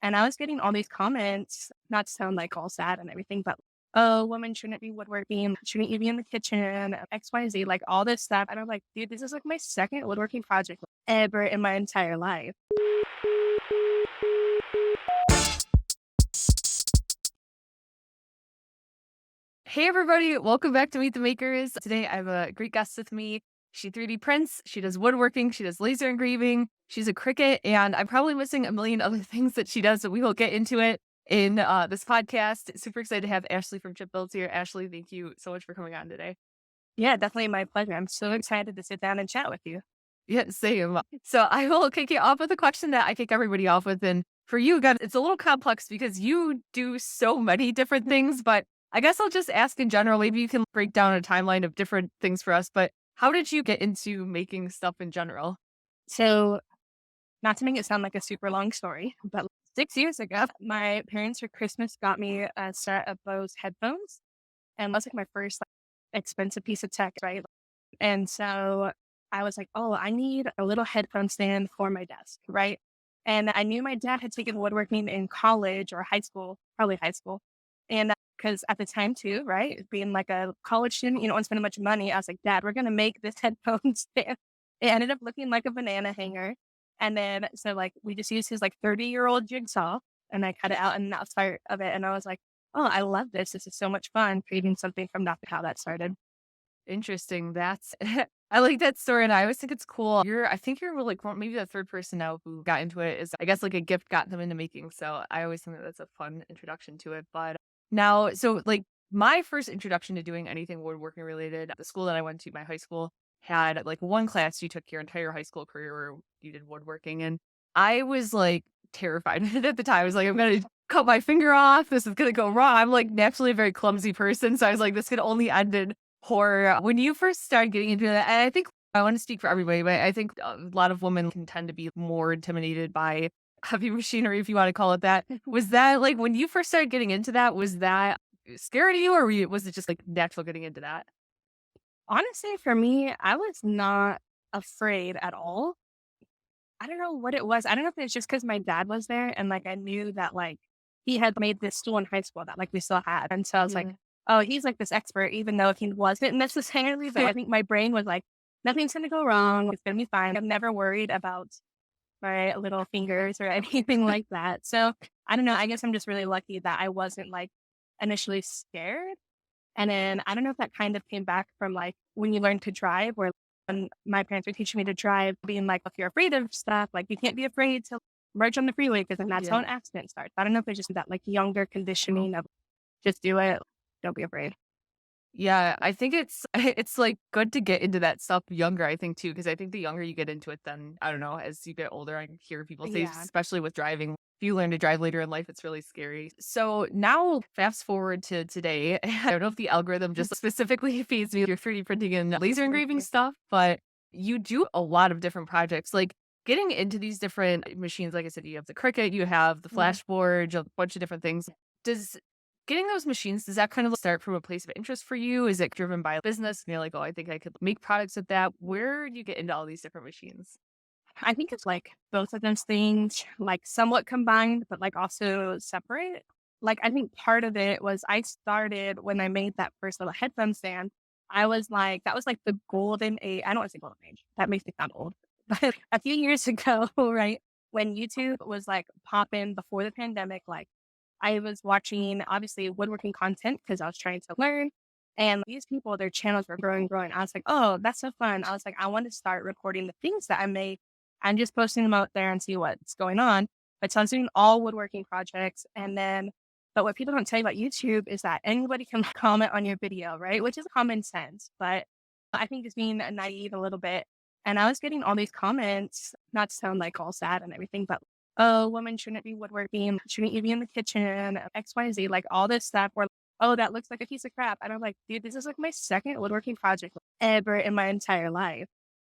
And I was getting all these comments, not to sound like all sad and everything, but oh, women shouldn't be woodworking, shouldn't you be in the kitchen, XYZ, like all this stuff. And I'm like, dude, this is like my second woodworking project ever in my entire life. Hey everybody, welcome back to Meet the Makers. Today I have a great guest with me. She 3D prints, she does woodworking, she does laser engraving, she's a Cricut, and I'm probably missing a million other things that she does, but we will get into it in this podcast. Super excited to have Ashley from Chip Builds here. Ashley, thank you so much for coming on today. Yeah, definitely my pleasure. I'm so excited to sit down and chat with you. Yeah, same. So I will kick you off with a question that I kick everybody off with. And for you, again, it's a little complex because you do so many different things, but I guess I'll just ask in general. Maybe you can break down a timeline of different things for us, but how did you get into making stuff in general? So, not to make it sound like a super long story, but 6 years ago, my parents for Christmas got me a set of Bose headphones. And that's like my first like, expensive piece of tech, right? And so I was like, oh, I need a little headphone stand for my desk, right? And I knew my dad had taken woodworking in college or high school, probably high school. And because at the time too, right, being like a college student, you don't want to spend much money. I was like, Dad, we're going to make this headphone stand. It ended up looking like a banana hanger. And then, so like, we just used his like 30-year-old jigsaw and I cut it out and that was part of it. And I was like, oh, I love this. This is so much fun creating something from nothing, how that started. Interesting. That's I like that story, and I always think it's cool. I think you're like maybe the third person now who got into it is I guess like a gift got them into making. So I always think that that's a fun introduction to it. But now, so like my first introduction to doing anything woodworking related, the school that I went to, my high school had like one class you took your entire high school career where you did woodworking, and I was like terrified at the time. I was like, I'm gonna cut my finger off. This is gonna go wrong. I'm like naturally a very clumsy person, so I was like, this could only end in horror. When you first started getting into that, and I think I want to speak for everybody, but I think a lot of women can tend to be more intimidated by heavy machinery, if you want to call it that. Was that like when you first started getting into that, was that scary to you, or was it just like natural getting into that? Honestly, for me, I was not afraid at all. I don't know what it was. I don't know if it's just because my dad was there and like I knew that like he had made this stool in high school that like we still had. And so I was like, Yeah. oh, he's like this expert, even though if he wasn't necessarily, but I think my brain was like, nothing's gonna go wrong. It's gonna be fine. I'm never worried about my little fingers or anything like that. So I don't know. I guess I'm just really lucky that I wasn't like initially scared. And then I don't know if that kind of came back from like when you learn to drive, where when my parents were teaching me to drive, being like, if you're afraid of stuff, like you can't be afraid to merge on the freeway because then that's how Yeah. an accident starts. I don't know if it's just that like younger conditioning of just do it, don't be afraid. Yeah, I think it's it's like good to get into that stuff younger, I think too, because I think the younger you get into it, then I don't know, as you get older, I hear people say, Yeah. especially with driving, if you learn to drive later in life, it's really scary. So now fast forward to today. I don't know if the algorithm just specifically feeds me your 3D printing and laser engraving stuff, but you do a lot of different projects. Like getting into these different machines, like I said, you have the Cricut, you have the Mhm. Flashforge, a bunch of different things. Does Getting those machines, does that kind of start from a place of interest for you? Is it driven by business? And you're like, oh, I think I could make products with that. Where do you get into all these different machines? I think it's like both of those things, like somewhat combined, but like also separate. Like I think part of it was I started when I made that first little headphone stand. I was like, that was like the golden age. I don't want to say golden age. That makes me sound old. But a few years ago, right, when YouTube was like popping before the pandemic, like I was watching obviously woodworking content because I was trying to learn. And these people, their channels were growing, growing. I was like, oh, that's so fun. I was like, I want to start recording the things that I make and just posting them out there and see what's going on. But so I was doing all woodworking projects. And then, but what people don't tell you about YouTube is that anybody can comment on your video, right? Which is common sense. But I think just being naive a little bit. And I was getting all these comments, not to sound like all sad and everything, but oh, women shouldn't be woodworking, shouldn't you be in the kitchen, XYZ, like all this stuff where, oh, that looks like a piece of crap. And I'm like, dude, this is like my second woodworking project ever in my entire life.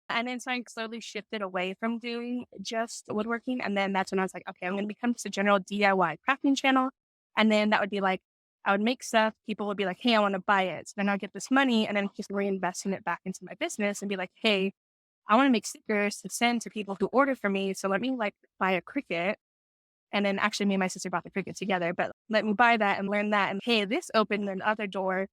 And then so I slowly shifted away from doing just woodworking. And then that's when I was like, okay, I'm going to become just a general DIY crafting channel. And then that would be like, I would make stuff. People would be like, hey, I want to buy it. So then I'll get this money and then just reinvesting it back into my business and be like, hey, I want to make stickers to send to people who order from me. So let me like buy a Cricut And then actually me and my sister bought the Cricut together, but let me buy that and learn that. And hey, this opened another door.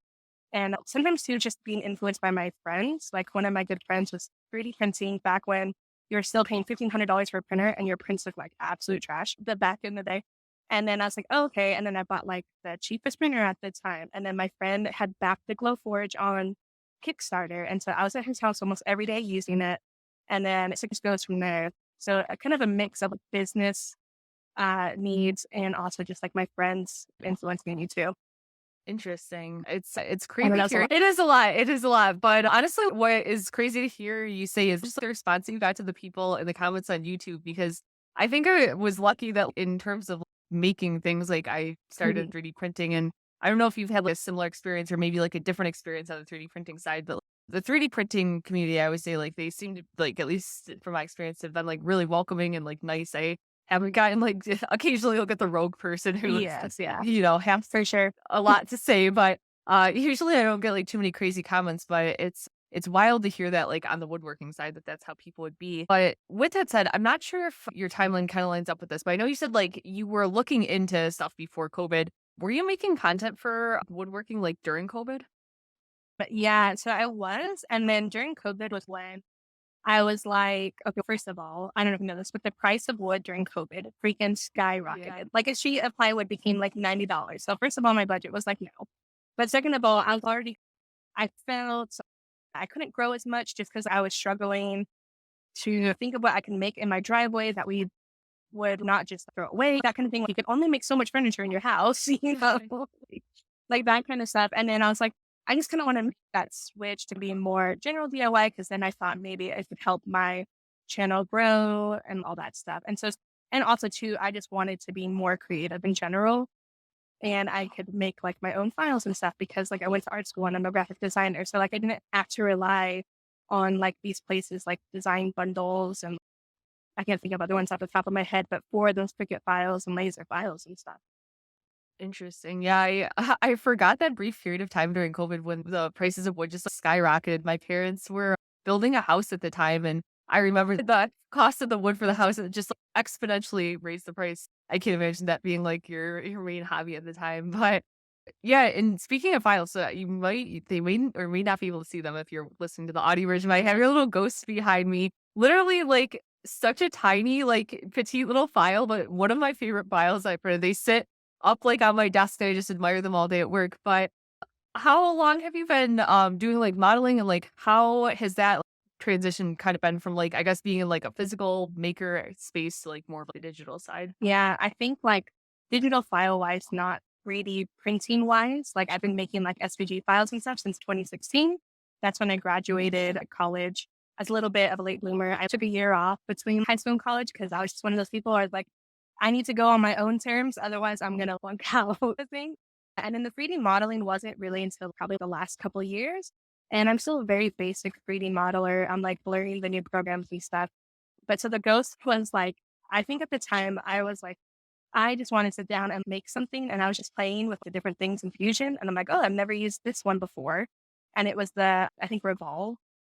And sometimes too, just being influenced by my friends. Like one of my good friends was 3D printing back when you were still paying $1,500 for a printer and your prints looked like absolute trash the back in the day. And then I was like, oh, okay. And then I bought like the cheapest printer at the time. And then my friend had backed the Glowforge on Kickstarter. And so I was at his house almost every day using it. And then it just goes from there. So kind of a mix of like, business needs and also just like my friends influencing me too. Interesting. It's I know crazy that to was a hear. lot. It is a lot. It is a lot. But honestly, what is crazy to hear you say is just the response you got to the people in the comments on YouTube, because I think I was lucky that in terms of making things, like I started Mhm. 3D printing, and I don't know if you've had like a similar experience or maybe like a different experience on the 3D printing side, but the 3D printing community, I would say like they seem to like, at least from my experience, have been like really welcoming and like nice. I haven't gotten like occasionally you'll get the rogue person who, Yes, yeah, has for sure. a lot to say, but, usually I don't get, like, too many crazy comments, but it's wild to hear that, like, on the woodworking side that that's how people would be. But with that said, I'm not sure if your timeline kinda lines up with this, but I know you said, like, you were looking into stuff before COVID. Were you making content for woodworking, like, during COVID? But yeah, so I was, and then during COVID was when I was like, okay, first of all, I don't know if you know this, but the price of wood during COVID freaking Yeah. skyrocketed. Like a sheet of plywood became like $90. So first of all, my budget was like, no. But second of all, I felt I couldn't grow as much just because I was struggling to think of what I can make in my driveway that we would not just throw away, that kind of thing. You could only make so much furniture in your house, like that kind of stuff. And then I was like, I just kind of want to make that switch to be more general DIY because then I thought maybe it could help my channel grow and all that stuff. And so, and also too, I just wanted to be more creative in general. And I could make like my own files and stuff because like I went to art school and I'm a graphic designer. So like I didn't have to rely on like these places like design bundles and I can't think of other ones off the top of my head, but for those Cricut files and laser files and stuff. Interesting. Yeah, I forgot that brief period of time during COVID when the prices of wood just skyrocketed. My parents were building a house at the time, and I remember the cost of the wood for the house just exponentially raised the price. I can't imagine that being like your main hobby at the time. But yeah, and speaking of files, so they may or may not be able to see them if you're listening to the audio version. I have your little ghost behind me, literally like such a tiny, like petite little file, but one of my favorite files I printed. They sit up like on my desk and I just admire them all day at work. But how long have you been doing like modeling, and like how has that transition kind of been from like I guess being in like a physical maker space to like more of like a digital side? Yeah, I think like digital file wise, not 3D printing wise. Like I've been making like SVG files and stuff since 2016. That's when I graduated college. As a little bit of a late bloomer, I took a year off between high school and college because I was just one of those people I was like, I need to go on my own terms. Otherwise, I'm going to flunk out. I think. And then the 3D modeling wasn't really until probably the last couple of years. And I'm still a very basic 3D modeler. I'm like blurring the new programs and stuff. But so the ghost was like, I think at the time I was like, I just want to sit down and make something. And I was just playing with the different things in Fusion. And I'm like, oh, I've never used this one before. And it was the, I think, Revolve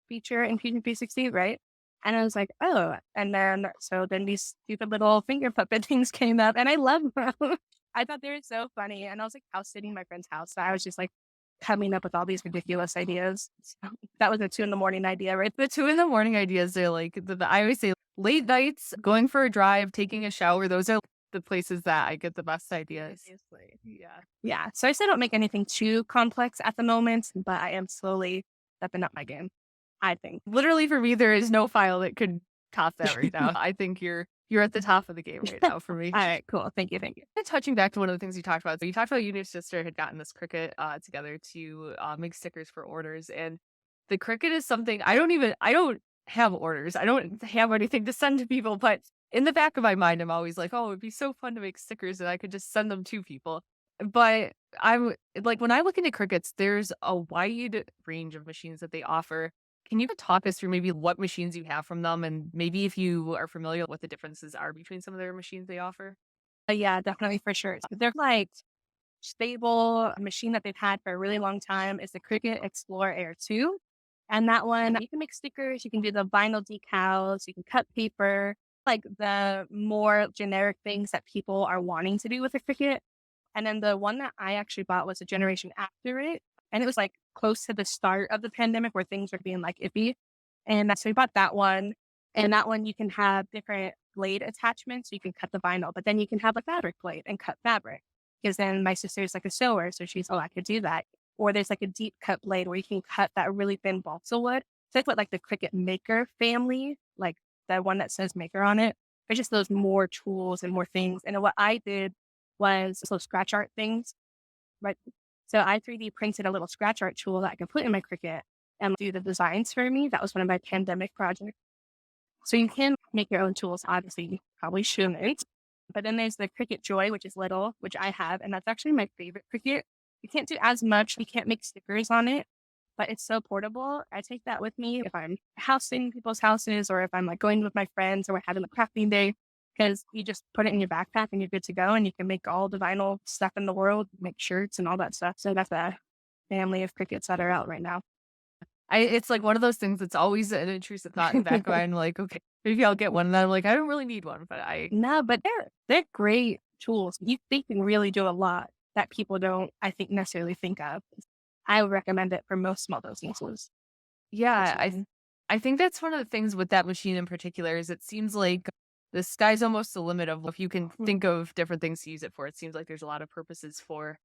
feature in Fusion 360, right? And I was like, oh. And then, so then these stupid little finger puppet things came up and I love them. I thought they were so funny. And I was like house sitting my friend's house. So I was just like coming up with all these ridiculous ideas. So that was a 2 in the morning idea, right? The 2 in the morning ideas are like I always say late nights, going for a drive, taking a shower, those are the places that I get the best ideas. Seriously. Yeah. Yeah. So I still don't make anything too complex at the moment, but I am slowly stepping up my game, I think. Literally for me, there is no file that could top that right now. I think you're at the top of the game right now for me. All right, cool. Thank you. Thank you. And touching back to one of the things you talked about, so you talked about you and your sister had gotten this Cricut together to make stickers for orders, and the Cricut is something I don't have orders, I don't have anything to send to people, but in the back of my mind, I'm always like, oh, it'd be so fun to make stickers, and I could just send them to people. But I'm like, when I look into Cricuts, there's a wide range of machines that they offer. Can you talk us through maybe what machines you have from them, and maybe if you are familiar with what the differences are between some of their machines they offer? Yeah, definitely for sure. They're like stable machine that they've had for a really long time is the Cricut Explorer Air 2. And that one, you can make stickers, you can do the vinyl decals, you can cut paper. like the more generic things that people are wanting to do with a Cricut. And then the one that I actually bought was a generation after it. And it was like close to the start of the pandemic where things were being like iffy. And so we bought that one. And that one you can have different blade attachments. So you can cut the vinyl, but then you can have a fabric blade and cut fabric. Because then my sister's like a sewer. So she's, oh, I could do that. Or there's like a deep cut blade where you can cut that really thin balsa wood. So that's what like the Cricut Maker family, like the one that says Maker on it. There's just those more tools and more things. And what I did was those scratch art things, right? So I 3D printed a little scratch art tool that I can put in my Cricut and do the designs for me. That was one of my pandemic projects. So you can make your own tools. Obviously, you probably shouldn't. But then there's the Cricut Joy, which is little, which I have, and that's actually my favorite Cricut. You can't do as much. You can't make stickers on it, but it's so portable. I take that with me if I'm housing people's houses or if I'm like going with my friends or we're having a crafting day, because you just put it in your backpack and you're good to go and you can make all the vinyl stuff in the world, make shirts and all that stuff. So that's a family of Cricuts that are out right now. It's like one of those things that's always an intrusive thought in the back of my mind, like, okay, maybe I'll get one. And then I'm like, I don't really need one, but No, but they're great tools. They can really do a lot that people don't, I think, necessarily think of. I would recommend it for most small businesses. yeah, Personally. I think that's one of the things with that machine in particular is it seems like the sky's almost the limit of if you can Mhm. think of different things to use it for. It seems like there's a lot of purposes for.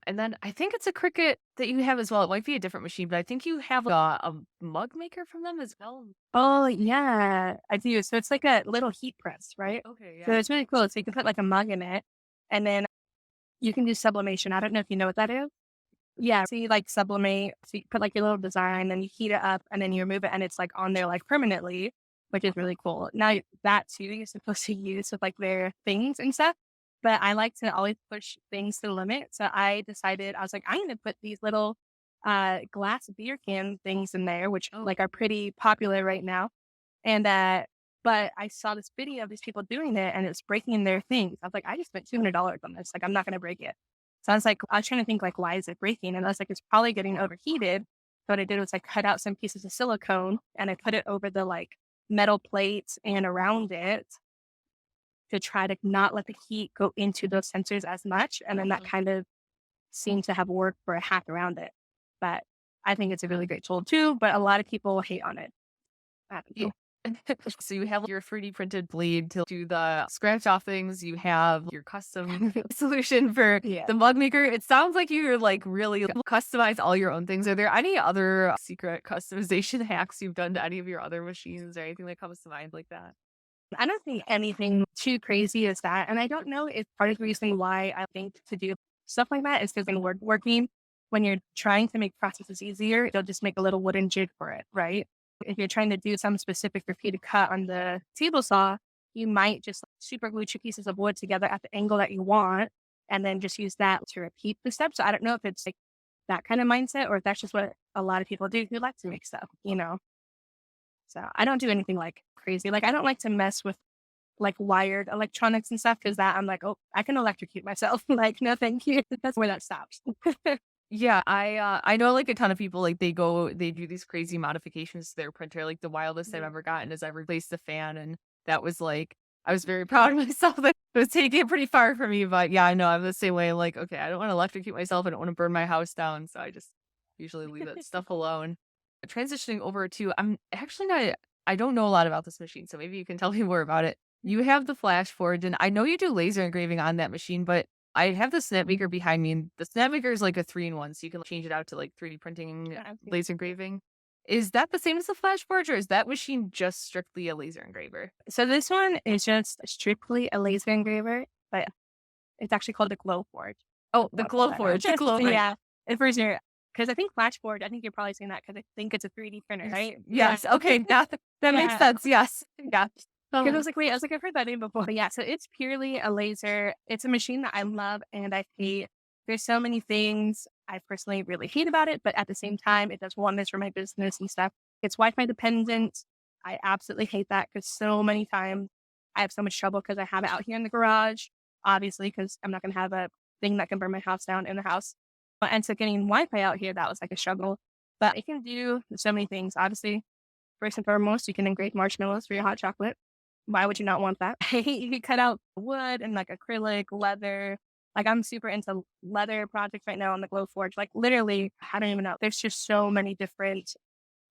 And then I think it's a Cricut that you have as well. It might be a different machine, but I think you have a mug maker from them as well. Oh, yeah, I do. So it's like a little heat press, right? Okay, So yeah. it's really cool. So you can put like a mug in it and then you can do sublimation. I don't know if you know what that is. Yeah. So you like sublimate. So you put like your little design, then you heat it up and then you remove it and it's like on there like permanently, which is really cool. Now that too, you're supposed to use with like their things and stuff. But I like to always push things to the limit. So I decided I was like, I'm gonna put these little glass beer can things in there, which Oh, like are pretty popular right now. And but I saw this video of these people doing it and it's breaking their things. I was like, I just spent $200 on this. Like, I'm not gonna break it. So I was like, I was trying to think like, why is it breaking? And I was like, it's probably getting overheated. So what I did was I cut out some pieces of silicone and I put it over the like metal plates and around it to try to not let the heat go into those sensors as much. And then that mhm. kind of seemed to have worked for a hack around it. But I think it's a really great tool too, but a lot of people hate on it. I Yeah. don't So you have your 3D printed blade to do the scratch off things. You have your custom know. solution for Yeah. the mug maker. It sounds like you're like really customize all your own things. Are there any other secret customization hacks you've done to any of your other machines or anything that comes to mind like that? I don't think anything too crazy is that. And I don't know if part of the reason why I think to do stuff like that is because in woodworking, when you're trying to make processes easier, you'll just make a little wooden jig for it, right? If you're trying to do some specific repeated cut on the table saw, you might just super glue two pieces of wood together at the angle that you want and then just use that to repeat the steps. So I don't know if it's like that kind of mindset or if that's just what a lot of people do who like to make stuff, you know? So I don't do anything like crazy. Like I don't like to mess with like wired electronics and stuff because that I'm like, oh, I can electrocute myself. Like, no, thank you. That's where that stops. Yeah, I know like a ton of people like they do these crazy modifications to their printer. Like the wildest I've Yeah. ever gotten is I replaced the fan and that was like I was very proud of myself that it was taking it pretty far for me. But yeah, I know I'm the same way. Like, okay, I don't want to electrocute myself. I don't want to burn my house down. So I just usually leave that stuff alone. Transitioning over to I'm actually not I don't know a lot about this machine, so maybe you can tell me more about it. You have the flash forge, and I know you do laser engraving on that machine, but I have the Snapmaker behind me, and the Snapmaker is like a 3-in-1, so you can change it out to like 3D printing, laser engraving. Is that the same as the flash forge, or is that machine just strictly a laser engraver? So this one is just strictly a laser engraver, but it's actually called the Glowforge. Oh, the I'll pull that out. Glowforge, the Glowforge. Yeah. And for sure. Because I think Flashboard, I think you're probably saying that because I think it's a 3D printer, Yes, right? Yeah. yes, okay, that makes Yeah. sense. Yes, yeah. Because I Um, was like, wait, I was like, I've heard that name before. But yeah, so it's purely a laser. It's a machine that I love and I hate. There's so many things I personally really hate about it, but at the same time, it does wonders for my business and stuff. It's Wi-Fi dependent. I absolutely hate that because so many times I have so much trouble because I have it out here in the garage, obviously, because I'm not going to have a thing that can burn my house down in the house. And so getting Wi-Fi out here, that was like a struggle. But it can do so many things. Obviously, first and foremost, you can engrave marshmallows for your hot chocolate. why would you not want that? You could cut out wood and like acrylic, leather. Like I'm super into leather projects right now on the Glowforge. Like literally, I don't even know. There's just so many different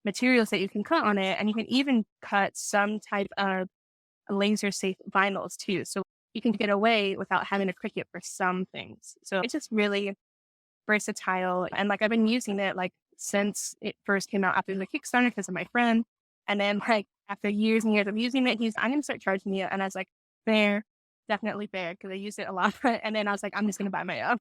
materials that you can cut on it. And you can even cut some type of laser safe vinyls too. So you can get away without having a Cricut for some things. So it's just really versatile. And like I've been using it like since it first came out after the Kickstarter because of my friend. And then like after years and years of using it, I'm gonna start charging you. And I was like, fair, definitely fair, because I use it a lot. And then I was like, I'm just gonna buy my own.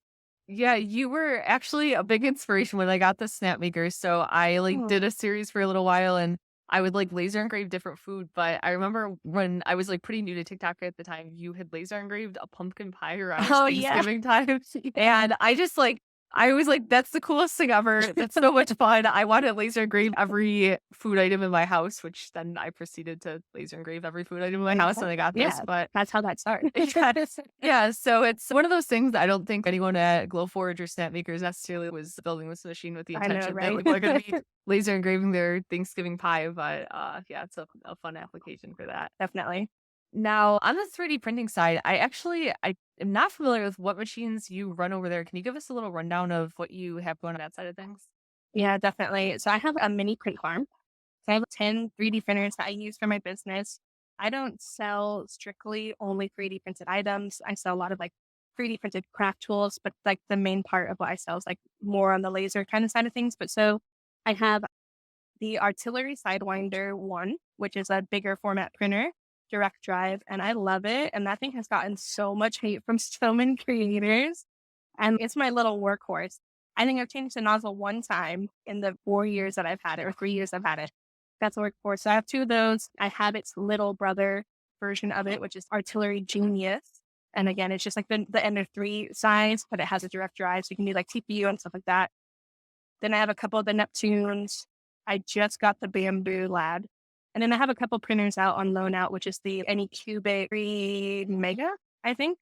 Yeah, you were actually a big inspiration when I got the snap maker. So I like Oh, did a series for a little while and I would like laser engrave different food. But I remember when I was like pretty new to TikTok at the time, you had laser engraved a pumpkin pie around oh yeah. Thanksgiving time. Yeah, And I just like I was like, that's the coolest thing ever. That's so much fun. I want to laser engrave every food item in my house, which then I proceeded to laser engrave every food item in my house and I got this. yeah, But that's how that started. yes. Yeah, so it's one of those things that I don't think anyone at Glowforge or Snapmakers necessarily was building this machine with the I know, intention that right? like, we're gonna be laser engraving their Thanksgiving pie, but, yeah, it's a fun application for that. Definitely. Now, on the 3D printing side, I am not familiar with what machines you run over there. Can you give us a little rundown of what you have going on that side of things? Yeah, definitely. So I have a mini print farm. So I have 10 3D printers that I use for my business. I don't sell strictly only 3D printed items. I sell a lot of like 3D printed craft tools, but like the main part of what I sell is like more on the laser kind of side of things. But so I have the Artillery Sidewinder 1, which is a bigger format printer, direct drive, and I love it. And that thing has gotten so much hate from so many creators. And it's my little workhorse. I think I've changed the nozzle one time in the 4 years that I've had it, or 3 years I've had it. That's a workhorse. So I have two of those. I have its little brother version of it, which is Artillery Genius. And again, it's just like the Ender 3 size, but it has a direct drive. So you can do like TPU and stuff like that. Then I have a couple of the Neptunes. I just got the Bamboo Lad. And then I have a couple printers out on loan out, which is the Anycubic 3 Mega, I think.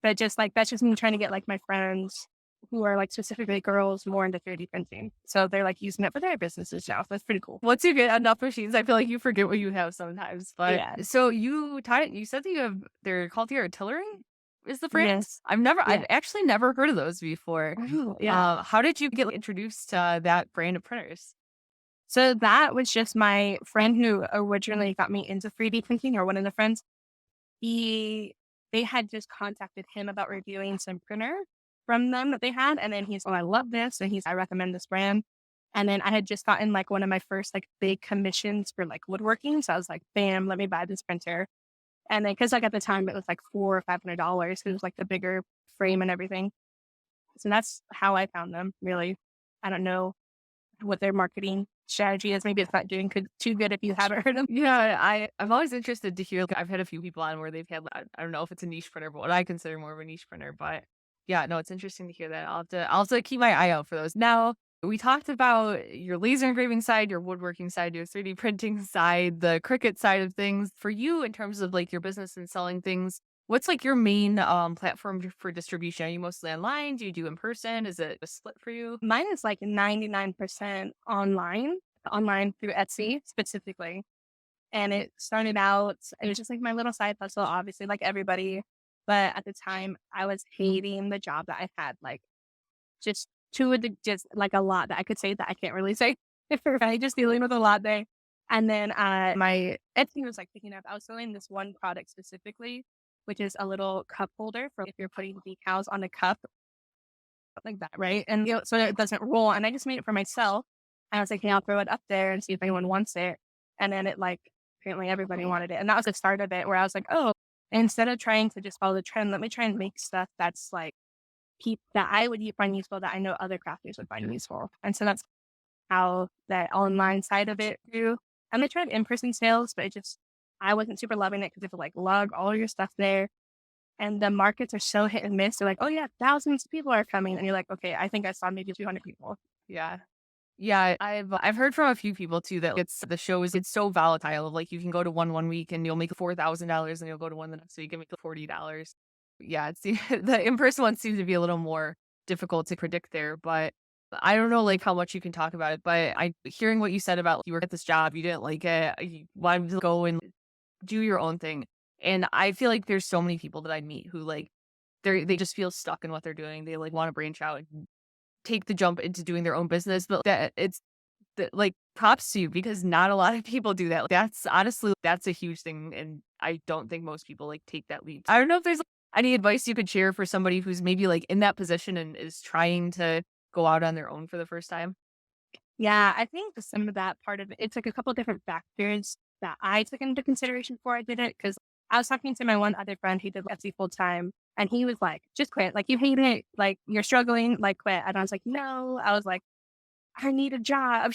But just like that's just me trying to get like my friends who are like specifically girls more into 3D printing. So they're like using it for their businesses now. So that's pretty cool. Once you get enough machines, I feel like you forget what you have sometimes. But Yeah. so you said that you have they're called the artillery is the brand? Yes. I've Yeah. actually never heard of those before. Oh, yeah. How did you get introduced to that brand of printers? So that was just my friend who originally got me into 3D printing, or one of the friends. He They had just contacted him about reviewing some printer from them that they had. And then he's, oh, I love this. And I recommend this brand. And then I had just gotten like one of my first like big commissions for like woodworking. So I was like, bam, let me buy this printer. And then, cause like at the time it was like $400 or $500. It was like the bigger frame and everything. So that's how I found them really. I don't know what their marketing strategy is. Maybe it's not doing too good if you haven't heard them. Yeah, I'm always interested to hear. Like, I've had a few people on where they've had. I don't know if it's a niche printer, but what I consider more of a niche printer. But yeah, no, it's interesting to hear that. I'll have to keep my eye out for those. Now we talked about your laser engraving side, your woodworking side, your 3D printing side, the Cricut side of things. For you, in terms of like your business and selling things, what's like your main platform for distribution? Are you mostly online? Do you do in person? Is it a split for you? Mine is like 99% online through Etsy specifically. And it started out, it was just like my little side hustle, obviously, like everybody. But at the time, I was hating the job that I had, like just just like a lot that I could say that I can't really say. Right? Just dealing with a lot there. And then my Etsy was like picking up. I was selling this one product specifically, which is a little cup holder for if you're putting decals on a cup like that, right? And so it doesn't roll. And I just made it for myself. And I was like, hey, I'll throw it up there and see if anyone wants it. And then it like apparently everybody wanted it. And that was the start of it where I was like, oh, instead of trying to just follow the trend, let me try and make stuff that's like that I would find useful that I know other crafters would find useful. And so that's how that online side of it grew. And they tried in-person sales, but I wasn't super loving it because it would like lug all your stuff there. And the markets are so hit and miss. They're like, oh yeah, thousands of people are coming. And you're like, okay, I think I saw maybe 200 people. Yeah. Yeah, I've heard from a few people too that it's so volatile. Like you can go to one week and you'll make $4,000, and you'll go to one the next week and make $40. Yeah, it's the in person ones seem to be a little more difficult to predict there, but I don't know like how much you can talk about it. But I hearing what you said about you were at this job, you didn't like it, you wanted to go and do your own thing. And I feel like there's so many people that I meet who like they just feel stuck in what they're doing. They like want to branch out and take the jump into doing their own business, but that it's like props to you because not a lot of people do that. That's honestly that's a huge thing, and I don't think most people like take that leap. I don't know if there's any advice you could share for somebody who's maybe like in that position and is trying to go out on their own for the first time. Yeah, I think some of that part of it, it's like a couple different factors that I took into consideration before I did it. Cause I was talking to my one other friend who did Etsy full time and he was like, just quit. Like, you hate it. Like, you're struggling. Like, quit. And I was like, no. I was like, I need a job.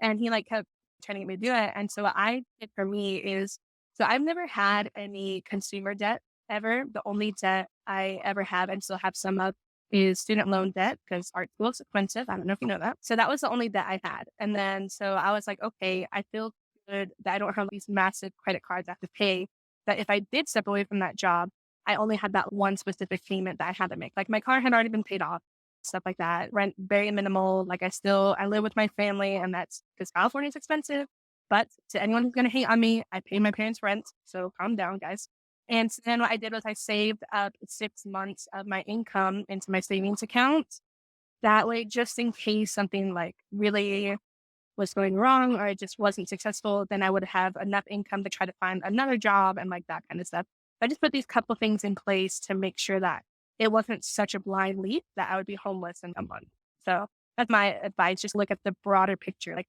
And he like kept trying to get me to do it. And so what I did for me is, so I've never had any consumer debt ever. The only debt I ever have and still have some of is student loan debt because art school is expensive. I don't know if you know that. So that was the only debt I had. And then so I was like, okay, I feel good that I don't have these massive credit cards I have to pay. That if I did step away from that job, I only had that one specific payment that I had to make. Like my car had already been paid off, stuff like that. Rent very minimal. Like I live with my family, and that's because California is expensive. But to anyone who's gonna hate on me, I pay my parents' rent. So calm down, guys. And so then what I did was I saved up 6 months of my income into my savings account. That way, just in case something like really was going wrong or it just wasn't successful, then I would have enough income to try to find another job and like that kind of stuff. I just put these couple things in place to make sure that it wasn't such a blind leap that I would be homeless in a month. So that's my advice. Just look at the broader picture. Like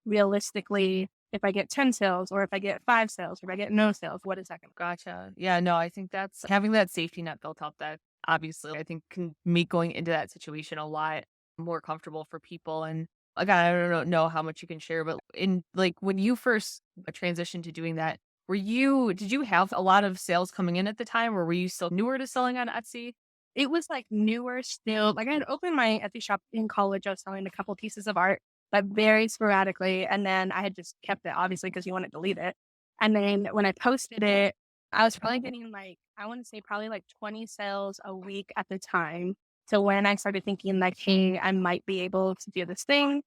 realistically, if I get 10 sales or if I get 5 sales or if I get no sales, what is that going to Gotcha. Yeah, no, I think that's having that safety net built up that obviously I think can make going into that situation a lot more comfortable for people. And again, I don't know how much you can share, but in like when you first transitioned to doing that, did you have a lot of sales coming in at the time or were you still newer to selling on Etsy? It was, like, newer still. Like, I had opened my Etsy shop in college. I was selling a couple pieces of art, but very sporadically, and then I had just kept it, obviously, because you wanna delete it. And then when I posted it, I was probably getting, like, I wanna say probably, like, 20 sales a week at the time. So when I started thinking, like, "Hey, I might be able to do this thing,"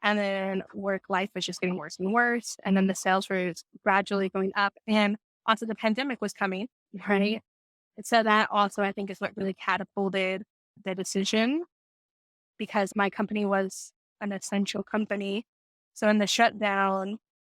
and then work life was just getting worse and worse, and then the sales were gradually going up, and also the pandemic was coming, right? And so that also I think is what really catapulted the decision because my company was an essential company. So in the shutdown,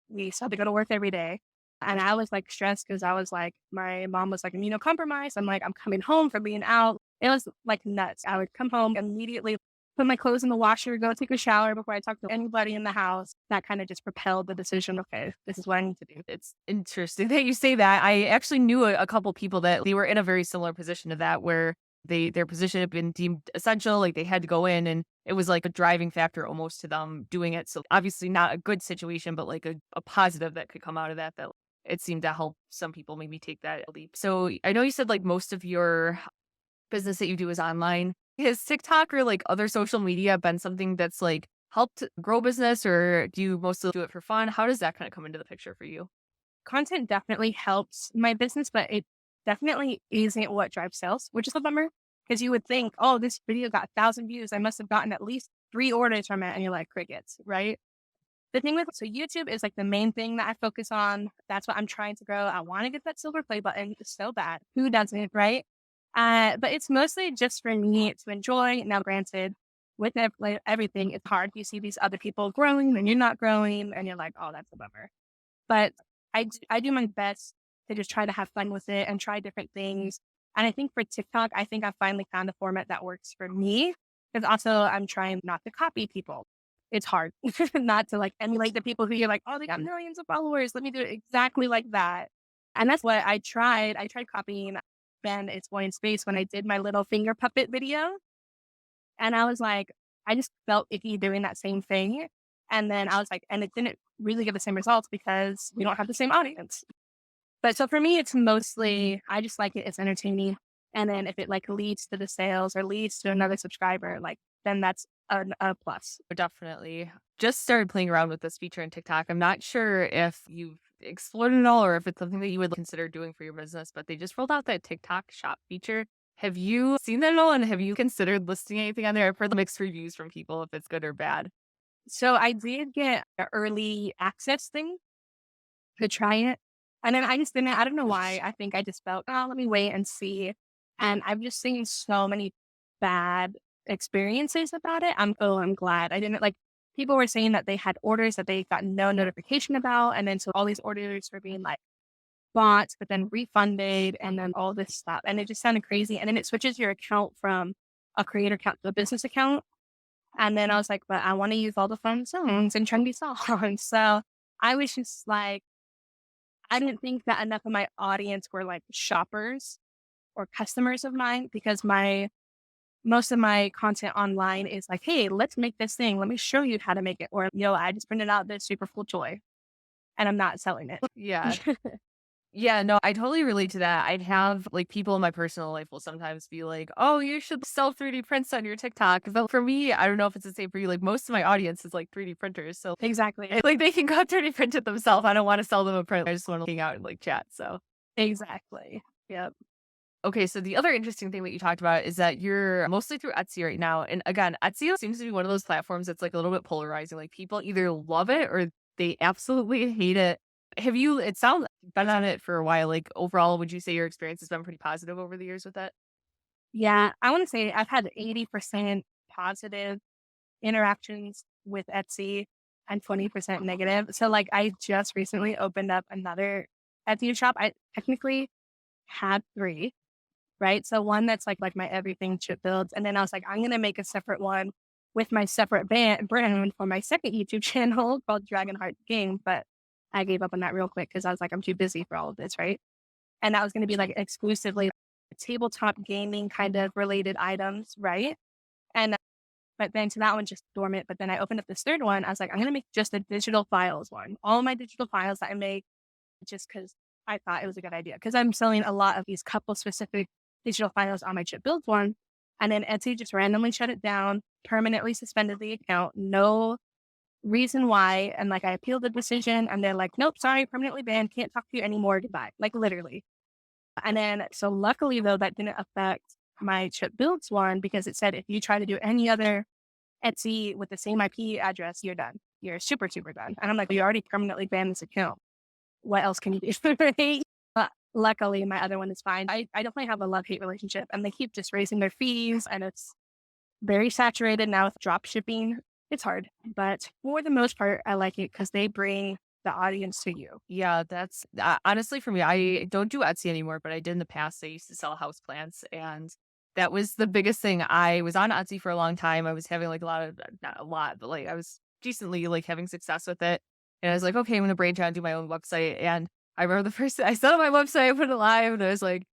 we still had to go to work every day. And I was like stressed because I was like, my mom was like immunocompromised. I'm like, I'm coming home from being out. It was like nuts. I would come home immediately, put my clothes in the washer, go take a shower before I talk to anybody in the house. That kind of just propelled the decision. Okay, this is what I need to do. It's interesting that you say that. I actually knew a couple people that they were in a very similar position to that where their position had been deemed essential, like they had to go in and it was like a driving factor almost to them doing it. So obviously not a good situation, but like a positive that could come out of that that it seemed to help some people maybe take that leap. So I know you said like most of your business that you do is online. Has TikTok or like other social media been something that's like helped grow business or do you mostly do it for fun? How does that kind of come into the picture for you? Content definitely helps my business, but it definitely isn't what drives sales, which is a bummer because you would think, oh, this video got 1,000 views. I must have gotten at least 3 orders from it. And you're like, crickets, right? The thing with, so YouTube is like the main thing that I focus on. That's what I'm trying to grow. I want to get that silver play button so bad. Who doesn't, right? But it's mostly just for me to enjoy. Now, granted, with like, everything, it's hard. You see these other people growing and you're not growing, and you're like, oh, that's a bummer. But I do my best to just try to have fun with it and try different things. And I think for TikTok, I think I finally found a format that works for me. Because also I'm trying not to copy people. It's hard not to like emulate the people who you're like, oh, they got millions of followers. Let me do it exactly like that. And that's what I tried. I tried copying Ben It's Boy in Space when I did my little finger puppet video. And I was like, I just felt icky doing that same thing. And then I was like, and it didn't really get the same results because we don't have the same audience. But so for me, it's mostly, I just like it. It's entertaining. And then if it like leads to the sales or leads to another subscriber, like then that's a plus. Definitely. Just started playing around with this feature in TikTok. I'm not sure if you've explored it all or if it's something that you would consider doing for your business, but they just rolled out that TikTok shop feature. Have you seen that at all? And have you considered listing anything on there? I've heard the mixed reviews from people if it's good or bad. So I did get an early access thing to try it. And then I just didn't, I don't know why. I think I just felt, oh, let me wait and see. And I've just seen so many bad experiences about it. I'm glad I didn't like people were saying that they had orders that they got no notification about. And then so all these orders were being like bought, but then refunded and then all this stuff. And it just sounded crazy. And then it switches your account from a creator account to a business account. And then I was like, but I want to use all the fun songs and trendy songs. So I was just like, I didn't think that enough of my audience were like shoppers or customers of mine because my most of my content online is like, hey, let's make this thing. Let me show you how to make it. Or, yo, I just printed out this super cool toy and I'm not selling it. Yeah. Yeah, no, I totally relate to that. I'd have like people in my personal life will sometimes be like, "Oh, you should sell 3D prints on your TikTok." But for me, I don't know if it's the same for you. Like most of my audience is like 3D printers, so Exactly. like they can go 3D print it themselves. I don't want to sell them a print. I just want to hang out and like chat. So Exactly. Yep. okay, so the other interesting thing that you talked about is that you're mostly through Etsy right now. And again, Etsy seems to be one of those platforms that's like a little bit polarizing. Like people either love it or they absolutely hate it. Have you, it sounds been on it for a while. Like overall, would you say your experience has been pretty positive over the years with it? Yeah. I want to say I've had 80% positive interactions with Etsy and 20% negative. So like I just recently opened up another Etsy shop. I technically had three, right? So one that's like my everything chip builds. And then I was like, I'm gonna make a separate one with my separate brand for my second YouTube channel called Dragon Heart Game. But I gave up on that real quick because I was like, I'm too busy for all of this, right? And that was gonna be like exclusively tabletop gaming kind of related items, right? And but then so that one just dormant. But then I opened up this third one. I was like, I'm gonna make just a digital files one. All my digital files that I make just because I thought it was a good idea. Because I'm selling a lot of these couple specific digital files on my chip build one. And then Etsy just randomly shut it down, permanently suspended the account, no reason why. And like I appealed the decision and they're like, nope, sorry, permanently banned, can't talk to you anymore, goodbye. Like literally. And then so luckily though, that didn't affect my chip builds one because it said if you try to do any other Etsy with the same IP address, you're done. You're super, super done. And I'm like, you already permanently banned this account. What else can you do? Right? But luckily, my other one is fine. I definitely have a love hate relationship, and they keep just raising their fees, and it's very saturated now with drop shipping. It's hard, but for the most part, I like it because they bring the audience to you. Yeah, that's honestly for me. I don't do Etsy anymore, but I did in the past. I used to sell houseplants, and that was the biggest thing. I was on Etsy for a long time. I was having like a lot of, not a lot, but like I was decently like having success with it. And I was like, okay, I'm gonna branch out and do my own website. And I remember the first I set up my website, I put it live, and I was like,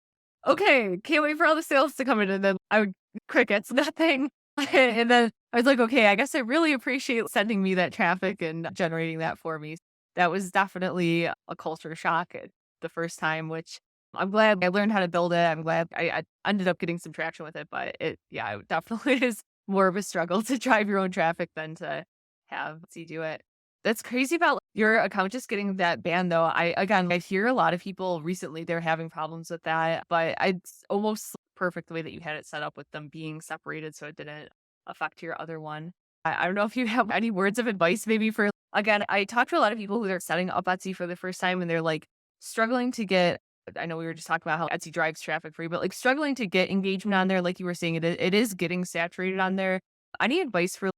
okay, can't wait for all the sales to come in. And then I would crickets, nothing. And then I was like, okay, I guess I really appreciate sending me that traffic and generating that for me. That was definitely a culture shock the first time, which I'm glad I learned how to build it. I'm glad I ended up getting some traction with it, but yeah, it definitely is more of a struggle to drive your own traffic than to have Etsy do it. That's crazy about your account just getting that banned though. Again, I hear a lot of people recently they're having problems with that, but it's almost perfect the way that you had it set up with them being separated so it didn't affect your other one. I don't know if you have any words of advice maybe for again, I talk to a lot of people who are setting up Etsy for the first time and they're like struggling to get I know we were just talking about how Etsy drives traffic for you, but like struggling to get engagement on there, like you were saying, it is getting saturated on there. Any advice for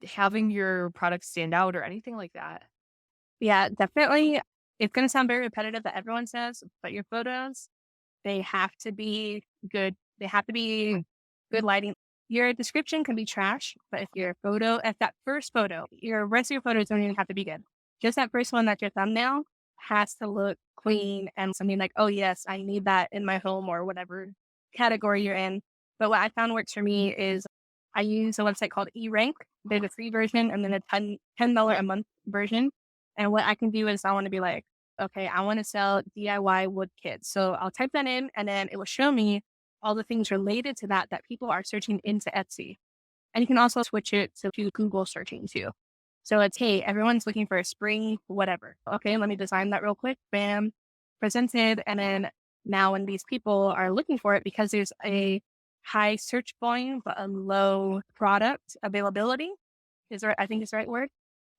having your product stand out or anything like that? Yeah, definitely. It's going to sound very repetitive that everyone says, but your photos, they have to be good. They have to be good lighting. Your description can be trash, but if that first photo, your rest of your photos don't even have to be good. Just that first one, that's your thumbnail, has to look clean and something like, oh, yes, I need that in my home or whatever category you're in. But what I found works for me is I use a website called eRank. There's a free version and then a $10 a month version. And what I can do is I want to be like, okay, I want to sell DIY wood kits. So I'll type that in and then it will show me all the things related to that that people are searching into Etsy. And you can also switch it to Google searching too. So it's, hey, everyone's looking for a spring, whatever. Okay, let me design that real quick. Bam, presented. And then now when these people are looking for it, because there's a high search volume, but a low product availability, I think is the right word.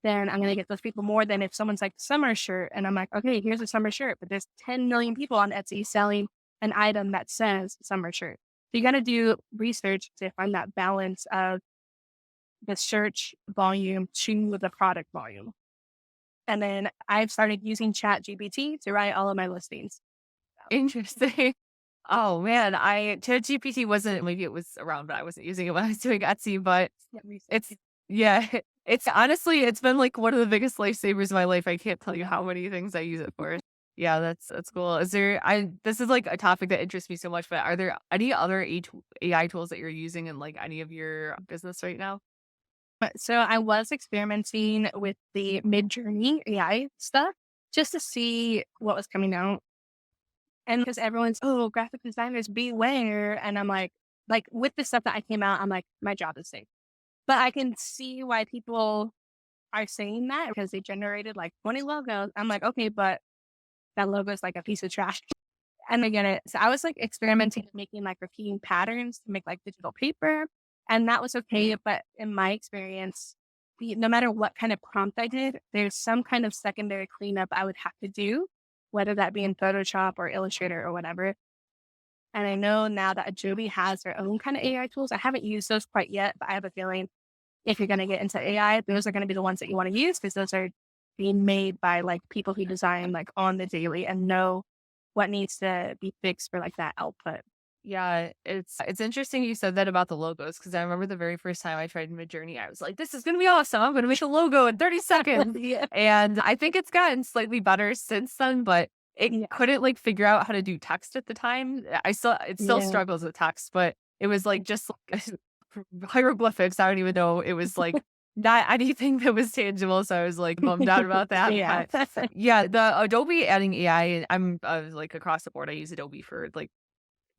then I'm going to get those people more than if someone's like summer shirt. And I'm like, okay, here's a summer shirt, but there's 10 million people on Etsy selling an item that says summer shirt. So you got to do research to find that balance of the search volume to the product volume. And then I've started using Chat GPT to write all of my listings. Interesting. Oh man, I ChatGPT wasn't, maybe it was around, but I wasn't using it when I was doing Etsy. But Yeah, research. it's, yeah, it's honestly, it's been like one of the biggest lifesavers of my life. I can't tell you how many things I use it for. Yeah, that's cool. Is there, I this is like a topic that interests me so much, but are there any other AI tools that you're using in like any of your business right now? But so I was experimenting with the mid-journey AI stuff just to see what was coming out. And because everyone's, oh, graphic designers beware. And I'm like with the stuff that I came out, I'm like, my job is safe. But I can see why people are saying that because they generated like 20 logos. I'm like, okay, but that logo is like a piece of trash. And I get it. So I was like experimenting with making like repeating patterns to make like digital paper. And that was okay. But in my experience, no matter what kind of prompt I did, there's some kind of secondary cleanup I would have to do, whether that be in Photoshop or Illustrator or whatever. And I know now that Adobe has their own kind of AI tools. I haven't used those quite yet, but I have a feeling if you're going to get into AI, those are going to be the ones that you want to use because those are being made by like people who design like on the daily and know what needs to be fixed for like that output. Yeah, it's interesting you said that about the logos because I remember the very first time I tried Midjourney, I was like, "This is gonna be awesome! I'm gonna make a logo in 30 seconds." Yeah. And I think it's gotten slightly better since then, but it Yeah. couldn't like figure out how to do text at the time. It still Yeah. struggles with text, but it was like just like hieroglyphics. I don't even know. It was like not anything that was tangible, so I was like bummed out about that. Yeah. But yeah, the Adobe adding AI, I'm like across the board. I use Adobe for like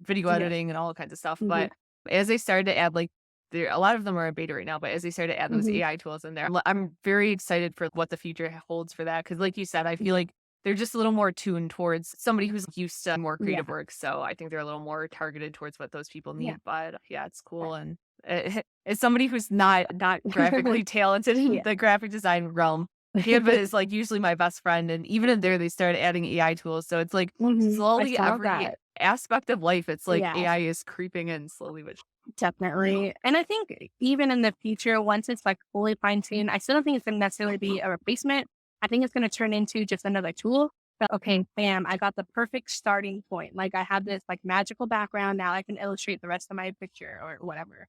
video Yeah. editing and all kinds of stuff. Mhm. But as they started to add like there, a lot of them are in beta right now, but as they started to add those Mhm. AI tools in there, I'm very excited for what the future holds for that. Cause like you said, I feel Yeah. like they're just a little more tuned towards somebody who's used to more Yeah. creative work. So I think they're a little more targeted towards what those people Yeah. need. But yeah, it's cool. And as somebody who's not graphically talented in Yeah. the graphic design realm, Canva is like usually my best friend. And even in there, they started adding AI tools. So it's like Mhm. I slowly saw every that. aspect of life, it's like Yeah. AI is creeping in slowly, which Definitely. And I think even in the future, once it's like fully fine tuned, I still don't think it's going to necessarily be a replacement. I think it's going to turn into just another tool. But okay, bam, I got the perfect starting point. Like I have this like magical background. Now I can illustrate the rest of my picture or whatever.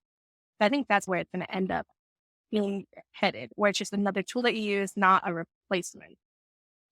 So I think that's where it's going to end up being headed, where it's just another tool that you use, not a replacement.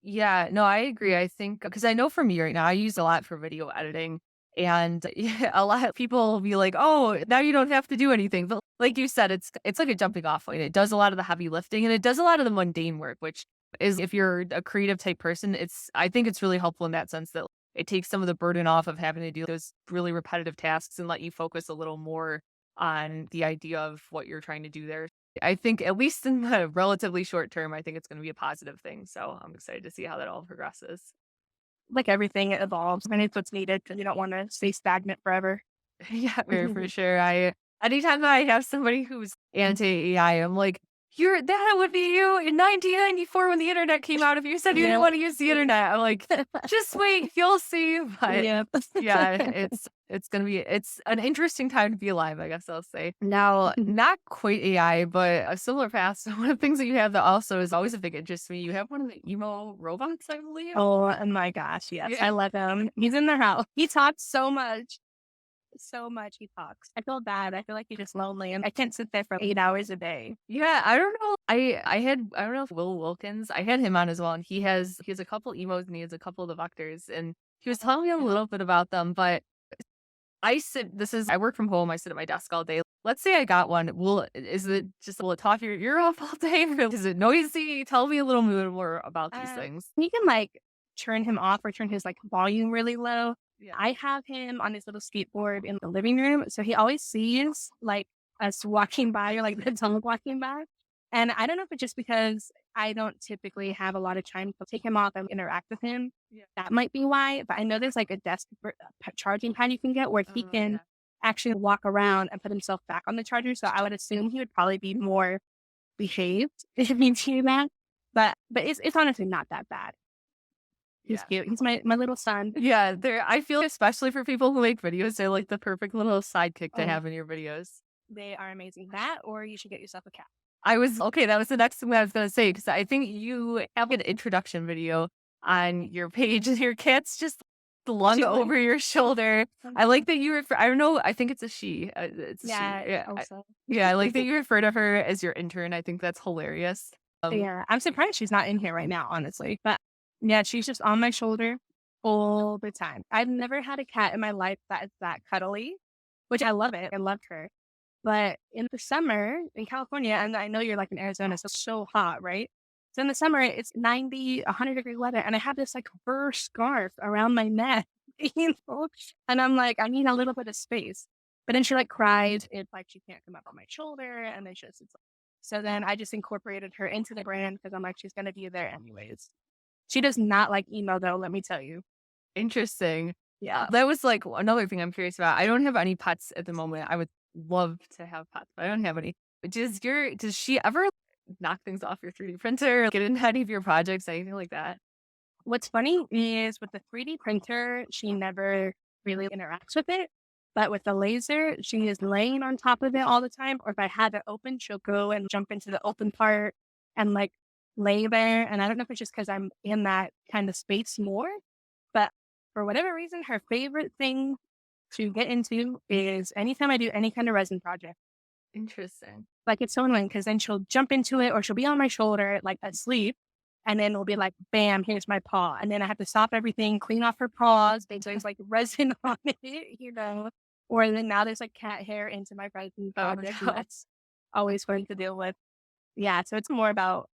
yeah, no, I agree. I think because I know for me right now, I use a lot for video editing. And yeah, a lot of people will be like, "Oh, now you don't have to do anything." But like you said, it's like a jumping off point. It does a lot of the heavy lifting and it does a lot of the mundane work, which is if you're a creative type person, I think it's really helpful in that sense that it takes some of the burden off of having to do those really repetitive tasks and let you focus a little more on the idea of what you're trying to do there. I think at least in the relatively short term, I think it's going to be a positive thing. So I'm excited to see how that all progresses. Like everything, it evolves and it's what's needed because you don't want to stay stagnant forever. Yeah, for sure. Anytime that I have somebody who's anti AI, I'm like, that would be you in 1994 when the internet came out. If you said you didn't Yeah. want to use the internet, I'm like, just wait, you'll see. But Yeah. yeah, it's an interesting time to be alive, I guess I'll say. Now, not quite AI, but a similar path. So one of the things that you have that also is always a big interest to me. You have one of the emo robots, I believe. Oh my gosh, yes, Yeah. I love him. He's in the house. He talks so much. So much he talks. I feel bad. I feel like he's just lonely and I can't sit there for 8 hours a day. Yeah, I don't know. I don't know if Will Wilkins. I had him on as well, and he has a couple emos and he has a couple of the vectors, and he was telling me a little bit about them. But I work from home. I sit at my desk all day. Let's say I got one. Will it talk your ear off all day? Is it noisy? Tell me a little more about these things. You can like turn him off or turn his like volume really low. Yeah. I have him on his little skateboard in the living room, so he always sees like us walking by or like the dog walking by. And I don't know if it's just because I don't typically have a lot of time to take him off and interact with him. Yeah. That might be why. But I know there's like a charging pad you can get where he Oh, can yeah. actually walk around and put himself back on the charger. So I would assume he would probably be more behaved, if you see that. But it's honestly not that bad. He's Yeah. cute. He's my little son. Yeah, they're I feel especially for people who make videos, they're like the perfect little sidekick to Oh, have in your videos. they are amazing. That or you should get yourself a cat. I was okay, that was the next thing I was gonna say because I think you have an introduction video on your page and your cat's just slung She's like, over your shoulder. I like that you refer I don't know, I think it's a she. It's a she. yeah, Yeah. also. Yeah, I like that you refer to her as your intern. I think that's hilarious. Yeah, I'm surprised she's not in here right now, honestly. But yeah, she's just on my shoulder all the time. I've never had a cat in my life that is that cuddly, which I love it. I loved her. But in the summer in California, and I know you're like in Arizona, so it's so hot, right? So in the summer, it's 90, 100-degree weather, and I have this like fur scarf around my neck, you know? And I'm like, I need a little bit of space. But then she like cries if like she can't come up on my shoulder, and then it's like, so then I just incorporated her into the brand because I'm like, she's gonna be there anyways. She does not like emo though, let me tell you. Interesting. Yeah. That was like another thing I'm curious about. I don't have any pets at the moment. I would love to have pets, but I don't have any. Does she ever knock things off your 3D printer, get in any of your projects, anything like that? What's funny is with the 3D printer, she never really interacts with it. But with the laser, she is laying on top of it all the time. Or if I have it open, she'll go and jump into the open part and like lay there. And I don't know if it's just because I'm in that kind of space more, but for whatever reason, her favorite thing to get into is anytime I do any kind of resin project. Interesting. Like, it's so annoying because then she'll jump into it or she'll be on my shoulder, like, asleep, and then it'll be like, "Bam, here's my paw," and then I have to stop everything, clean off her paws, so there's, like, resin on it, you know? Or then now there's, like, cat hair into my resin Oh project, and no. that's always fun to deal with. Yeah, so it's more about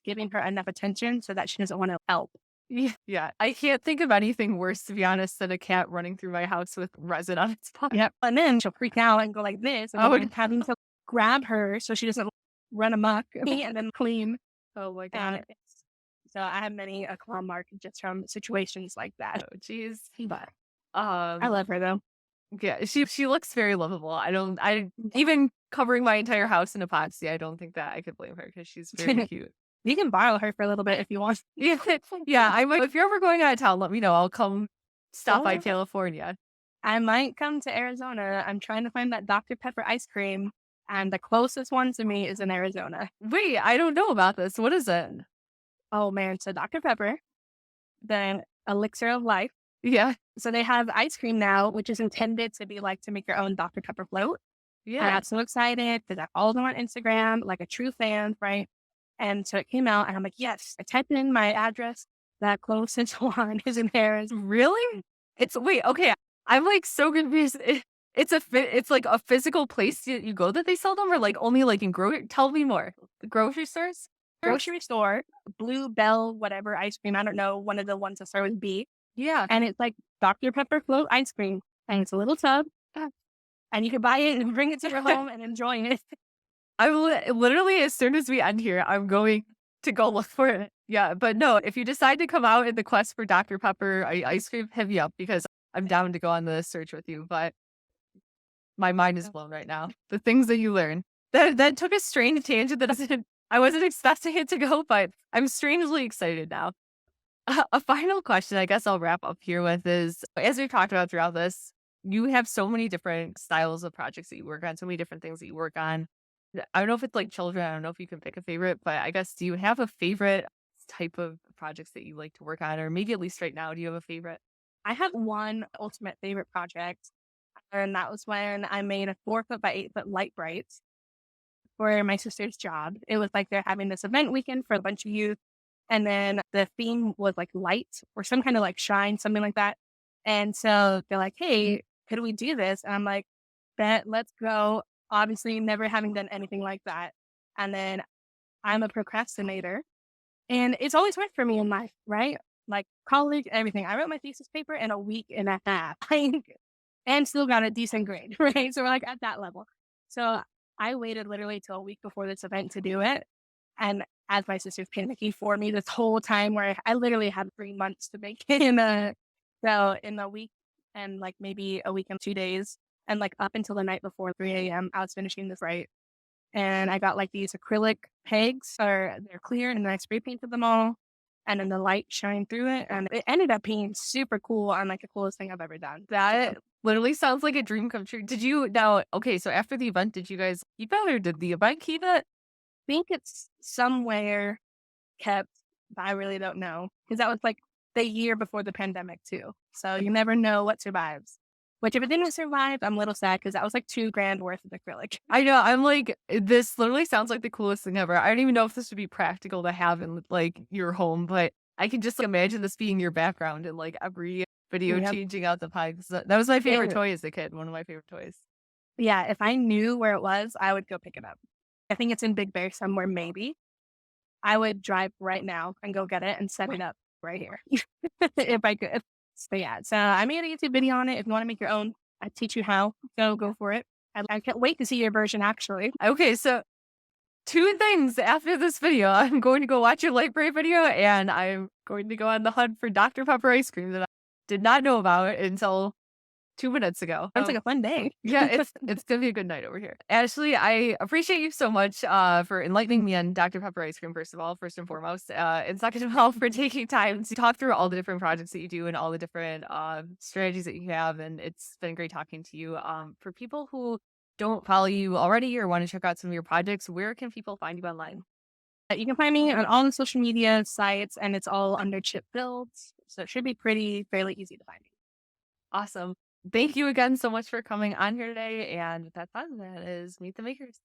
giving her enough attention so that she doesn't wanna help. Yeah, yeah. I can't think of anything worse, to be honest, than a cat running through my house with resin on its paw. Yep, and then she'll freak out and go like this, and then Oh, I'm having to grab her so she doesn't run amok and then clean. oh my And god. it's so I have many a claw mark just from situations like that. Oh, jeez. But I Um, love her though. yeah, she looks very lovable. I even covering my entire house in epoxy, I don't think that I could blame her because she's very cute. You can borrow her for a little bit if you want. Yeah, yeah. I might if you're ever going out of town, let me know. I'll come stop by Oh, California. I might come to Arizona. I'm trying to find that Dr. Pepper ice cream, and the closest one to me is in Arizona. Wait, I don't know about this. What is it? Oh man, so Dr. Pepper, then Elixir of Life. Yeah, So they have ice cream now, which is intended to be like to make your own Dr. Pepper float. I yeah. got so excited because I followed them on Instagram, like a true fan, right? And so it came out, and I'm like, yes, I typed in my address. That closest one is in Paris. Really? It's wait, okay. I'm like so confused. It's like a physical place you go that they sell them, or like only like in tell me more. The grocery stores? Grocery store, Blue Bell, whatever ice cream. I don't know, one of the ones that start with B. Yeah. And it's like Dr. Pepper float ice cream. And it's a little tub, and you can buy it and bring it to your home and enjoy it. Literally as soon as we end here, I'm going to go look for it. Yeah, but no, if you decide to come out in the quest for Dr. Pepper ice cream, hit me up because I'm down to go on the search with you. But my mind is blown right now. The things that you learn. That took a strange tangent that I wasn't expecting it to go, but I'm strangely excited now. A final question, I guess I'll wrap up here with is as we've talked about throughout this, you have so many different styles of projects that you work on, so many different things that you work on. I don't know if it's like children, I don't know if you can pick a favorite, but I guess do you have a favorite type of projects that you like to work on? Or maybe at least right now, do you have a favorite? I have one ultimate favorite project, and that was when I made a 4 foot by 8 foot light brights for my sister's job. It was like they're having this event weekend for a bunch of youth. And then the theme was like light or some kind of like shine, something like that. And so they're like, hey, could we do this? And I'm like, bet, let's go. Obviously, never having done anything like that. And then I'm a procrastinator. And it's always worked for me in life, right? Like college, everything. I wrote my thesis paper in a week and a half, like, and still got a decent grade, right? So we're like at that level. So I waited literally till a week before this event to do it. And as my sister's panicking for me this whole time, where I literally had 3 months to make it in a week and like maybe a week and 2 days, and like up until the night before 3 a.m., I was finishing this right. and I got like these acrylic pegs, or they're clear, and then I spray painted them all, and then the light shined through it, and it ended up being super cool and like the coolest thing I've ever done. So That literally sounds like a dream come true. Did you now okay, so after the event, did you guys keep it or did the event keep it? think it's somewhere kept, but I really don't know because that was like the year before the pandemic too. So you never know what survives. Which if it didn't survive, I'm a little sad because that was like 2 grand worth of acrylic. I know, I'm like, this literally sounds like the coolest thing ever. I don't even know if this would be practical to have in, like, your home, but I can just, like, imagine this being your background in, like, every video Yep. changing out the pipes. That was my favorite It, toy as a kid, one of my favorite toys. yeah, if I knew where it was, I would go pick it up. I think it's in Big Bear somewhere, maybe. I would drive right now and go get it and set it up right here if I could. So yeah, so I made a YouTube video on it. If you want to make your own, I teach you how. Go for it. I can't wait to see your version actually. Okay, so 2 things after this video. I'm going to go watch your light bright video, and I'm going to go on the hunt for Dr. Pepper ice cream that I did not know about until 2 minutes ago. Sounds like a fun day. Yeah, it's gonna be a good night over here. Ashley, I appreciate you so much for enlightening me on Dr. Pepper ice cream, first of all, first and foremost. And second of all, for taking time to talk through all the different projects that you do and all the different strategies that you have. And it's been great talking to you. For people who don't follow you already or want to check out some of your projects, where can people find you online? You can find me on all the social media sites, and it's all under Chip Builds, so it should be fairly easy to find me. Awesome. Thank you again so much for coming on here today. And with that said, that is Meet the Makers.